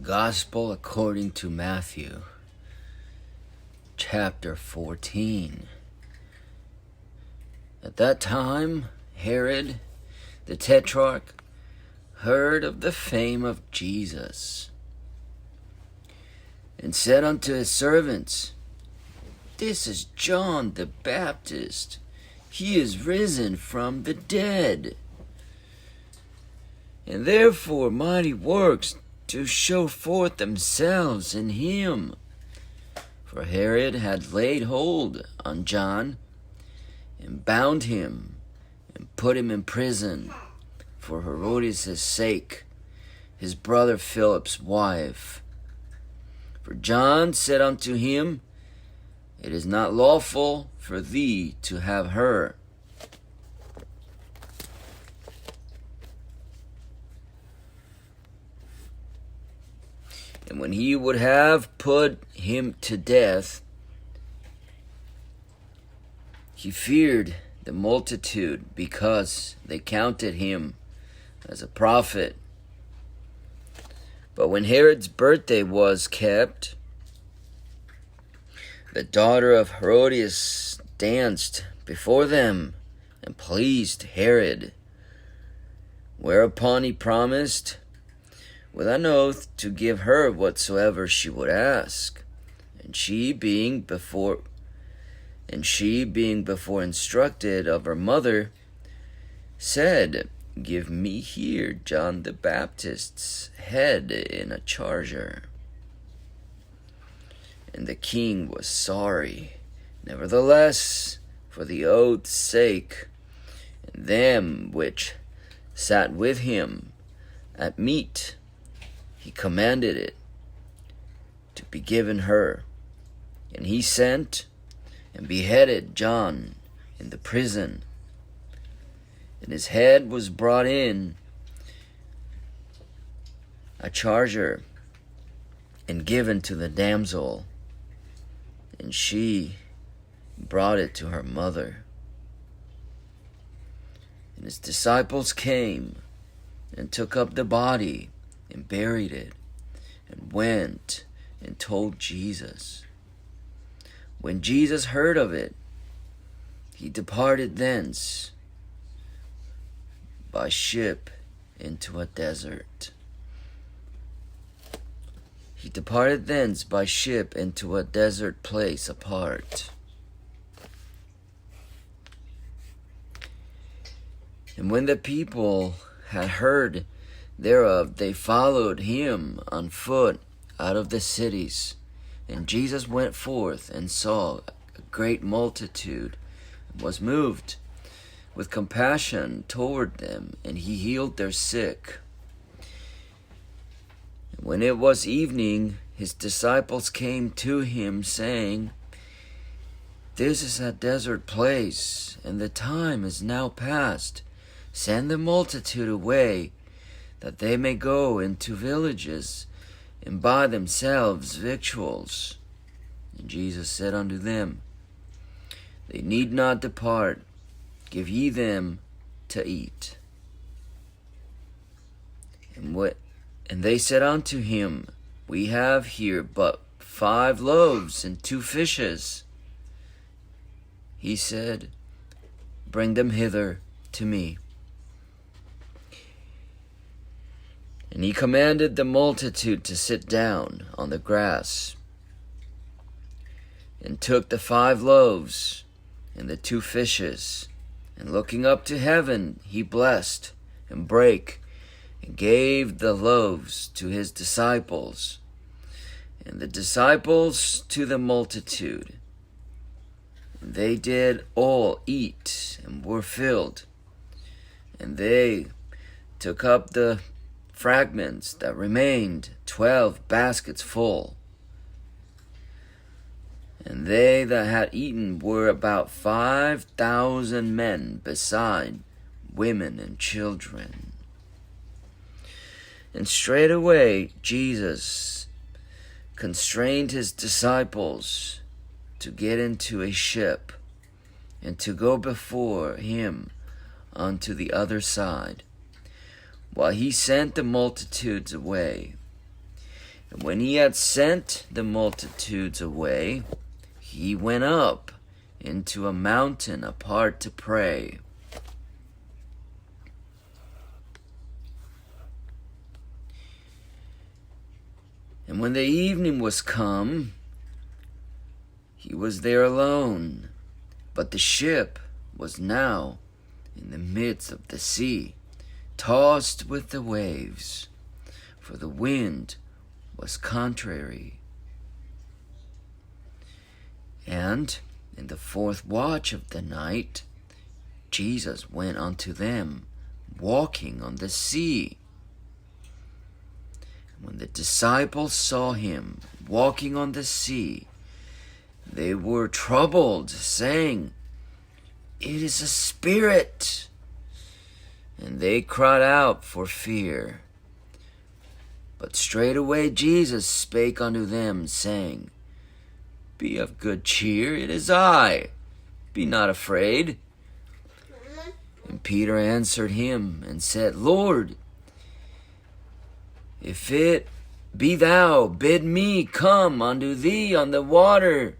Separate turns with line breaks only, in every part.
Gospel according to Matthew, chapter 14. At that time, Herod the Tetrarch heard of the fame of Jesus, and said unto his servants, This is John the Baptist. He is risen from the dead, and therefore mighty works to show forth themselves in him. For Herod had laid hold on John, and bound him, and put him in prison, for Herodias' sake, his brother Philip's wife. For John said unto him, It is not lawful for thee to have her. And when he would have put him to death, he feared the multitude, because they counted him as a prophet. But when Herod's birthday was kept, the daughter of Herodias danced before them, and pleased Herod. Whereupon he promised with an oath to give her whatsoever she would ask. And she being before instructed of her mother, said, Give me here John the Baptist's head in a charger. And the king was sorry. Nevertheless, for the oath's sake, and them which sat with him at meat, he commanded it to be given her. And he sent and beheaded John in the prison. And his head was brought in a charger, and given to the damsel, and she brought it to her mother. And his disciples came and took up the body and buried it, and went and told Jesus. When Jesus heard of it, he departed thence by ship into a desert. He departed thence by ship into a desert place apart. And when the people had heard thereof, they followed him on foot out of the cities. And Jesus went forth and saw a great multitude, and was moved with compassion toward them, and he healed their sick. And when it was evening, his disciples came to him, saying, This is a desert place, and the time is now past. Send the multitude away, that they may go into villages, and buy themselves victuals. And Jesus said unto them, They need not depart, give ye them to eat. And they said unto him, We have here but 5 loaves and 2 fishes. He said, Bring them hither to me. And he commanded the multitude to sit down on the grass, and took the 5 loaves and the 2 fishes, and looking up to heaven, he blessed, and brake, and gave the loaves to his disciples, and the disciples to the multitude. And they did all eat, and were filled. And they took up the fragments that remained, 12 baskets full. And they that had eaten were about 5,000 men, beside women and children. And straightway Jesus constrained his disciples to get into a ship, and to go before him unto the other side, while he sent the multitudes away. And when he had sent the multitudes away, he went up into a mountain apart to pray. And when the evening was come, he was there alone, but the ship was now in the midst of the sea, tossed with the waves, for the wind was contrary. And in the fourth watch of the night, Jesus went unto them, walking on the sea. When the disciples saw him walking on the sea, they were troubled, saying, It is a spirit. And they cried out for fear. But straightway Jesus spake unto them, saying, Be of good cheer, it is I. Be not afraid. And Peter answered him and said, Lord, if it be thou, bid me come unto thee on the water.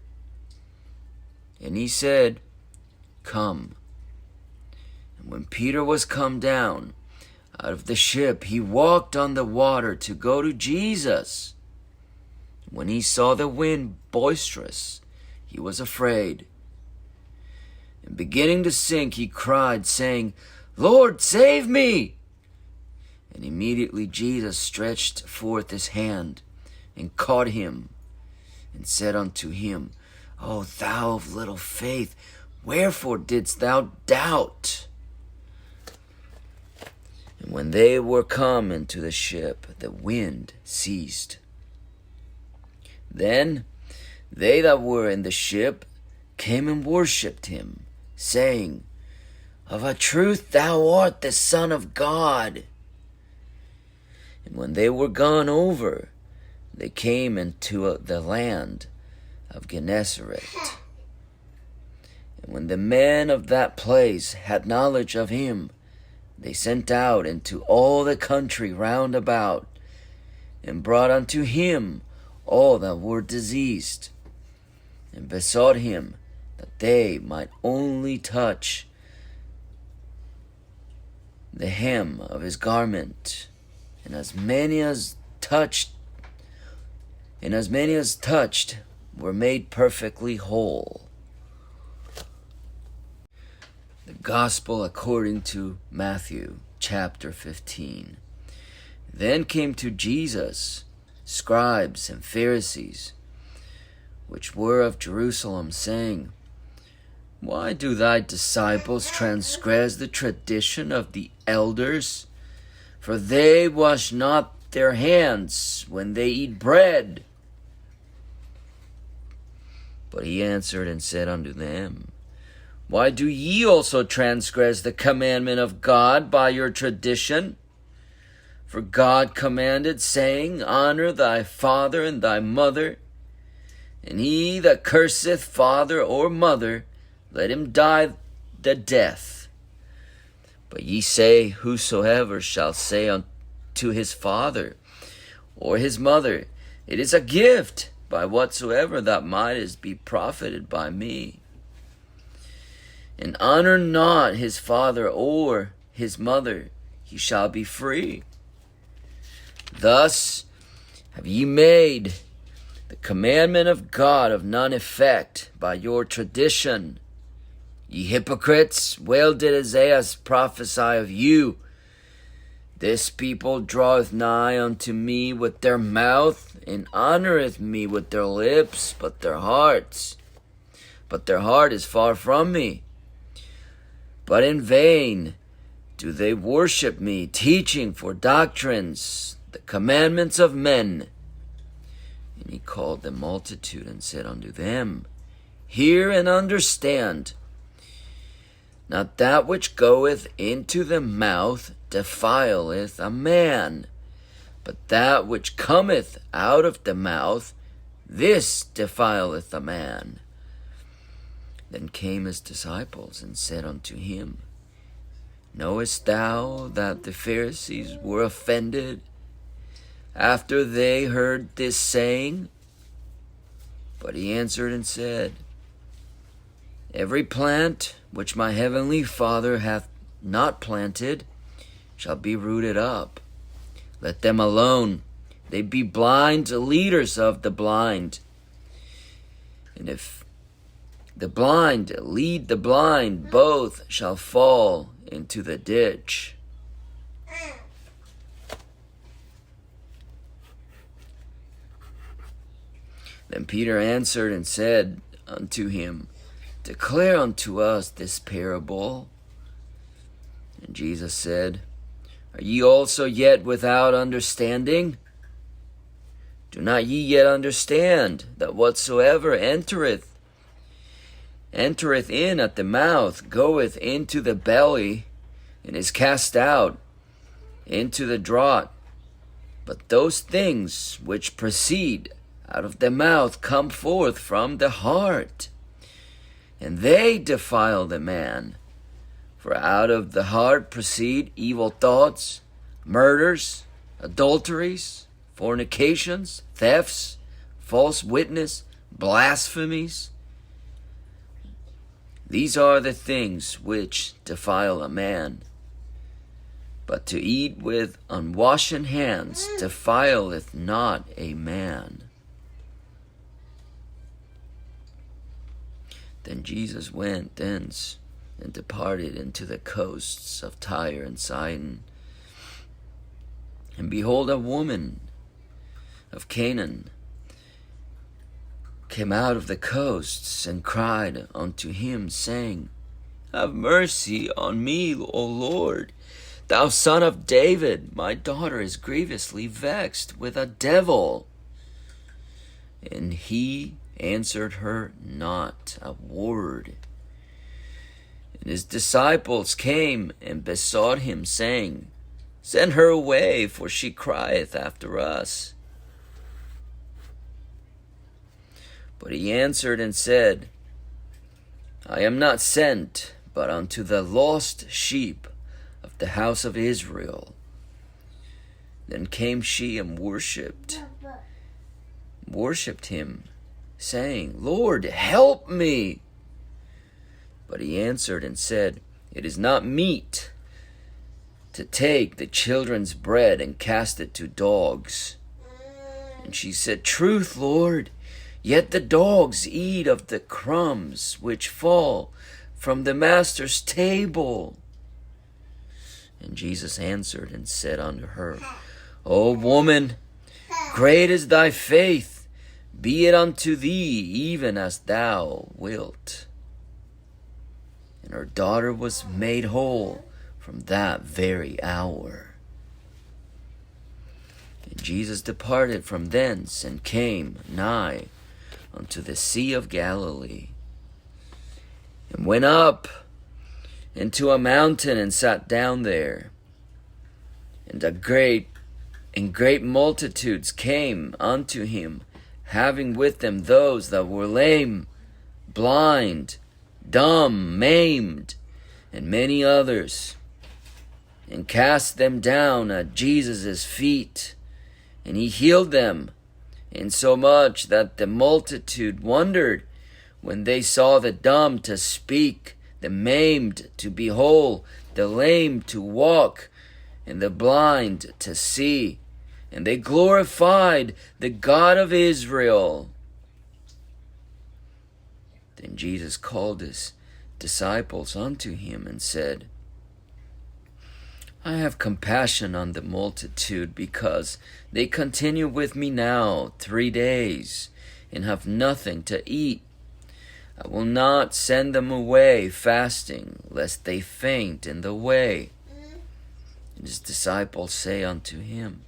And he said, Come. And when Peter was come down out of the ship, he walked on the water to go to Jesus. When he saw the wind boisterous, he was afraid. And beginning to sink, he cried, saying, Lord, save me! And immediately Jesus stretched forth his hand and caught him and said unto him, O thou of little faith, wherefore didst thou doubt? And when they were come into the ship, the wind ceased. Then they that were in the ship came and worshipped him, saying, Of a truth thou art the Son of God. And when they were gone over, they came into the land of Gennesaret. And when the men of that place had knowledge of him, they sent out into all the country round about, and brought unto him all that were diseased, and besought him that they might only touch the hem of his garment. And as many as touched were made perfectly whole. The Gospel according to Matthew, chapter 15. Then came to Jesus scribes and Pharisees, which were of Jerusalem, saying, Why do thy disciples transgress the tradition of the elders? For they wash not their hands when they eat bread. But he answered and said unto them, Why do ye also transgress the commandment of God by your tradition? For God commanded, saying, Honor thy father and thy mother, and he that curseth father or mother, let him die the death. But ye say, Whosoever shall say unto his father or his mother, It is a gift, by whatsoever thou mightest be profited by me, and honor not his father or his mother, he shall be free. Thus have ye made the commandment of God of none effect by your tradition. Ye hypocrites, well did Isaiah prophesy of you. This people draweth nigh unto me with their mouth, and honoreth me with their lips, but their heart is far from me. But in vain do they worship me, teaching for doctrines the commandments of men. And he called the multitude and said unto them, Hear and understand. Not that which goeth into the mouth defileth a man, but that which cometh out of the mouth, this defileth a man. Then came his disciples and said unto him, Knowest thou that the Pharisees were offended after they heard this saying? But he answered and said, Every plant which my heavenly Father hath not planted shall be rooted up. Let them alone. They be blind leaders of the blind. And if the blind lead the blind, both shall fall into the ditch. Then Peter answered and said unto him, Declare unto us this parable. And Jesus said, Are ye also yet without understanding? Do not ye yet understand that whatsoever entereth in at the mouth goeth into the belly, and is cast out into the draught? But those things which proceed out of the mouth come forth from the heart, and they defile the man. For out of the heart proceed evil thoughts, murders, adulteries, fornications, thefts, false witness, blasphemies. These are the things which defile a man. But to eat with unwashen hands defileth not a man. Then Jesus went thence and departed into the coasts of Tyre and Sidon. And behold, a woman of Canaan came out of the coasts and cried unto him, saying, Have mercy on me, O Lord, thou son of David. My daughter is grievously vexed with a devil. And he answered her not a word. And his disciples came and besought him, saying, Send her away, for she crieth after us. But he answered and said, I am not sent but unto the lost sheep of the house of Israel. Then came she and worshipped him, saying, Lord, help me. But he answered and said, It is not meet to take the children's bread and cast it to dogs. And she said, Truth, Lord, yet the dogs eat of the crumbs which fall from the master's table. And Jesus answered and said unto her, O woman, great is thy faith, be it unto thee even as thou wilt. And her daughter was made whole from that very hour. And Jesus departed from thence and came nigh unto the Sea of Galilee, and went up into a mountain and sat down there. And great multitudes came unto him, having with them those that were lame, blind, dumb, maimed, and many others, and cast them down at Jesus' feet. And he healed them, insomuch that the multitude wondered when they saw the dumb to speak, the maimed to be whole, the lame to walk, and the blind to see. And they glorified the God of Israel. Then Jesus called his disciples unto him and said, I have compassion on the multitude, because they continue with me now 3 days, and have nothing to eat. I will not send them away fasting, lest they faint in the way. And his disciples say unto him,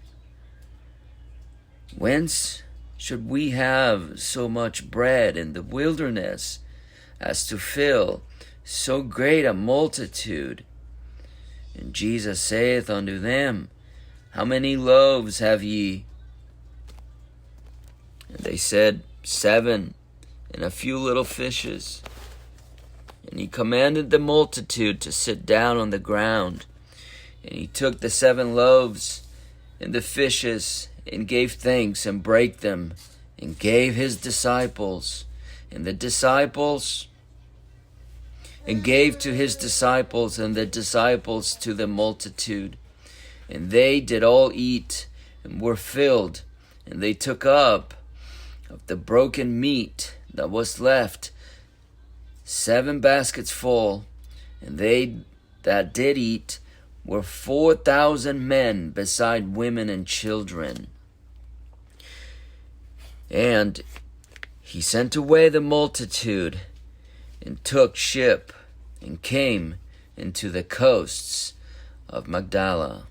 Whence should we have so much bread in the wilderness, as to fill so great a multitude? And Jesus saith unto them, How many loaves have ye? And they said, 7, and a few little fishes. And he commanded the multitude to sit down on the ground. And he took the 7 loaves and the fishes, and gave thanks and brake them, and gave his disciples. And the disciples and gave to his disciples, and the disciples to the multitude. And they did all eat, and were filled. And they took up of the broken meat that was left 7 baskets full. And they that did eat were 4,000 men, beside women and children. And he sent away the multitude, and took ship, and came into the coasts of Magdala.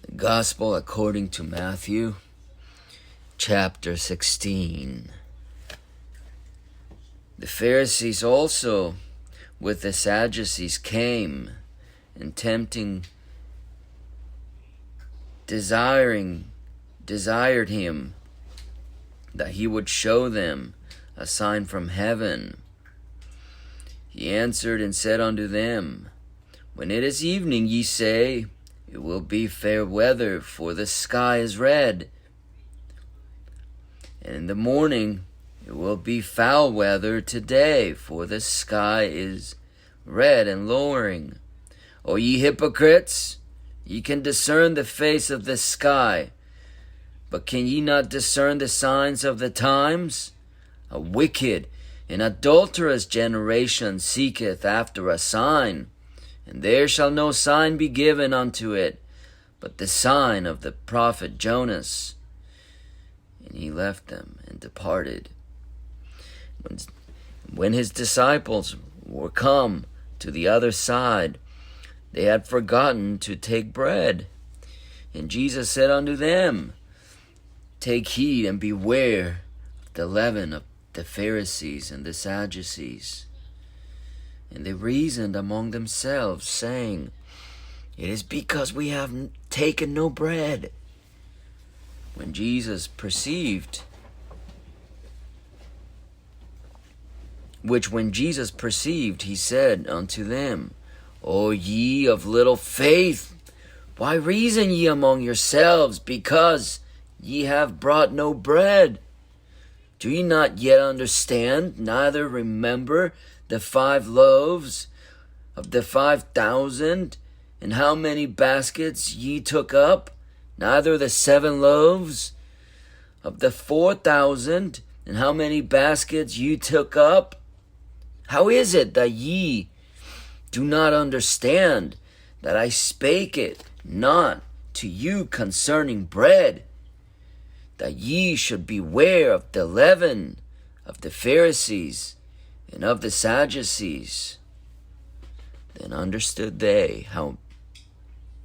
The Gospel according to Matthew, chapter 16. The Pharisees also with the Sadducees came, and desired him that he would show them a sign from heaven. He answered and said unto them, When it is evening, ye say, It will be fair weather, for the sky is red. And in the morning, It will be foul weather today, for the sky is red and lowering. O ye hypocrites, ye can discern the face of the sky, but can ye not discern the signs of the times? A wicked and adulterous generation seeketh after a sign, and there shall no sign be given unto it, but the sign of the prophet Jonas. And he left them and departed. When his disciples were come to the other side, they had forgotten to take bread. And Jesus said unto them, Take heed and beware of the leaven of the Pharisees and the Sadducees. And they reasoned among themselves, saying, It is because we have taken no bread. When Jesus perceived, he said unto them, O ye of little faith, why reason ye among yourselves, because ye have brought no bread? Do ye not yet understand, neither remember the 5 loaves of the 5,000, and how many baskets ye took up? Neither the 7 loaves of the 4,000, and how many baskets ye took up? How is it that ye do not understand that I spake it not to you concerning bread, that ye should beware of the leaven of the Pharisees and of the Sadducees? Then understood they how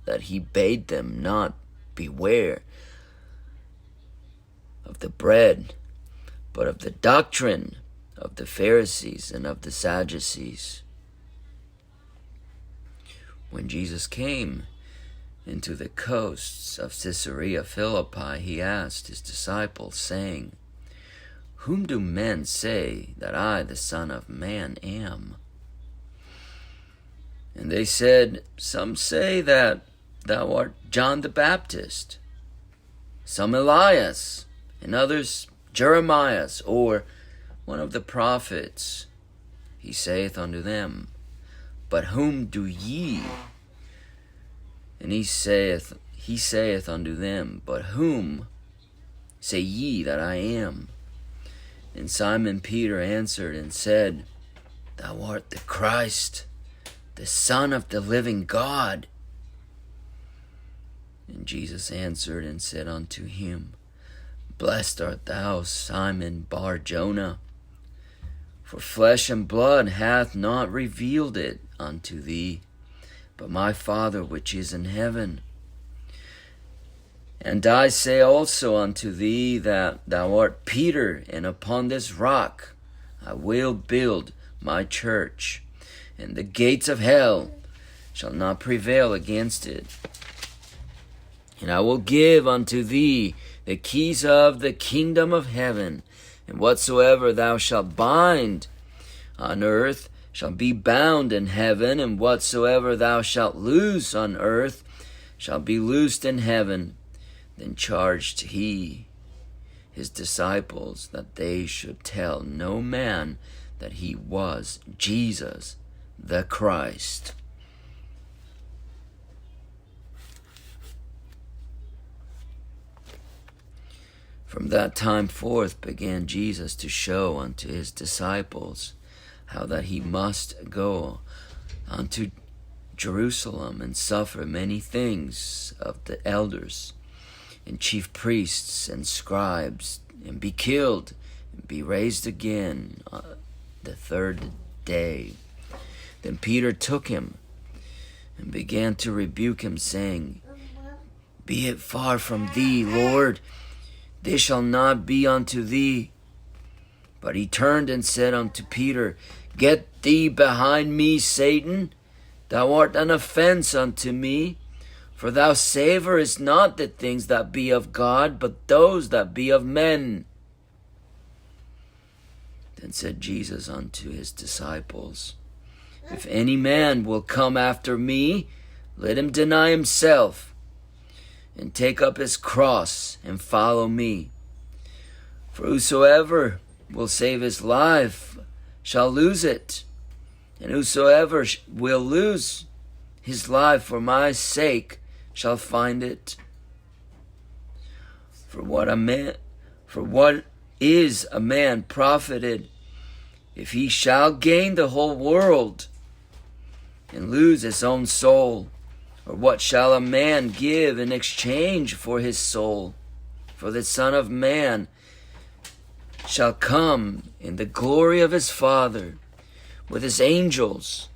that he bade them not beware of the bread, but of the doctrine of the Pharisees and of the Sadducees. When Jesus came into the coasts of Caesarea Philippi, he asked his disciples, saying, Whom do men say that I, the Son of Man, am? And they said, Some say that thou art John the Baptist, some Elias, and others Jeremiah, or one of the prophets. He saith unto them, But whom do ye? And he saith unto them, But whom say ye that I am? And Simon Peter answered and said, Thou art the Christ, the Son of the living God. And Jesus answered and said unto him, Blessed art thou, Simon Bar-Jonah, for flesh and blood hath not revealed it unto thee, but my Father which is in heaven. And I say also unto thee that thou art Peter, and upon this rock I will build my church, and the gates of hell shall not prevail against it. And I will give unto thee the keys of the kingdom of heaven, and whatsoever thou shalt bind on earth shall be bound in heaven, and whatsoever thou shalt loose on earth shall be loosed in heaven. Then charged he his disciples that they should tell no man that he was Jesus the Christ. From that time forth began Jesus to show unto his disciples how that he must go unto Jerusalem and suffer many things of the elders and chief priests and scribes, and be killed, and be raised again on the third day. Then Peter took him and began to rebuke him, saying, Be it far from thee, Lord, this shall not be unto thee. But he turned and said unto Peter, Get thee behind me, Satan. Thou art an offense unto me, for thou savorest not the things that be of God, but those that be of men. Then said Jesus unto his disciples, If any man will come after me, let him deny himself, and take up his cross, and follow me. For whosoever will save his life shall lose it, and whosoever will lose his life for my sake shall find it. For what is a man profited, if he shall gain the whole world and lose his own soul? Or what shall a man give in exchange for his soul? For the Son of Man shall come in the glory of his Father with his angels,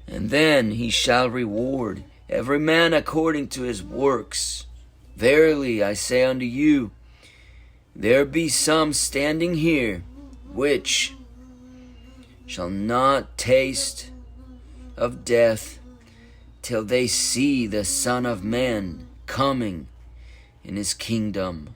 and then he shall reward every man according to his works. Verily I say unto you, there be some standing here which shall not taste of death till they see the Son of Man coming in his kingdom.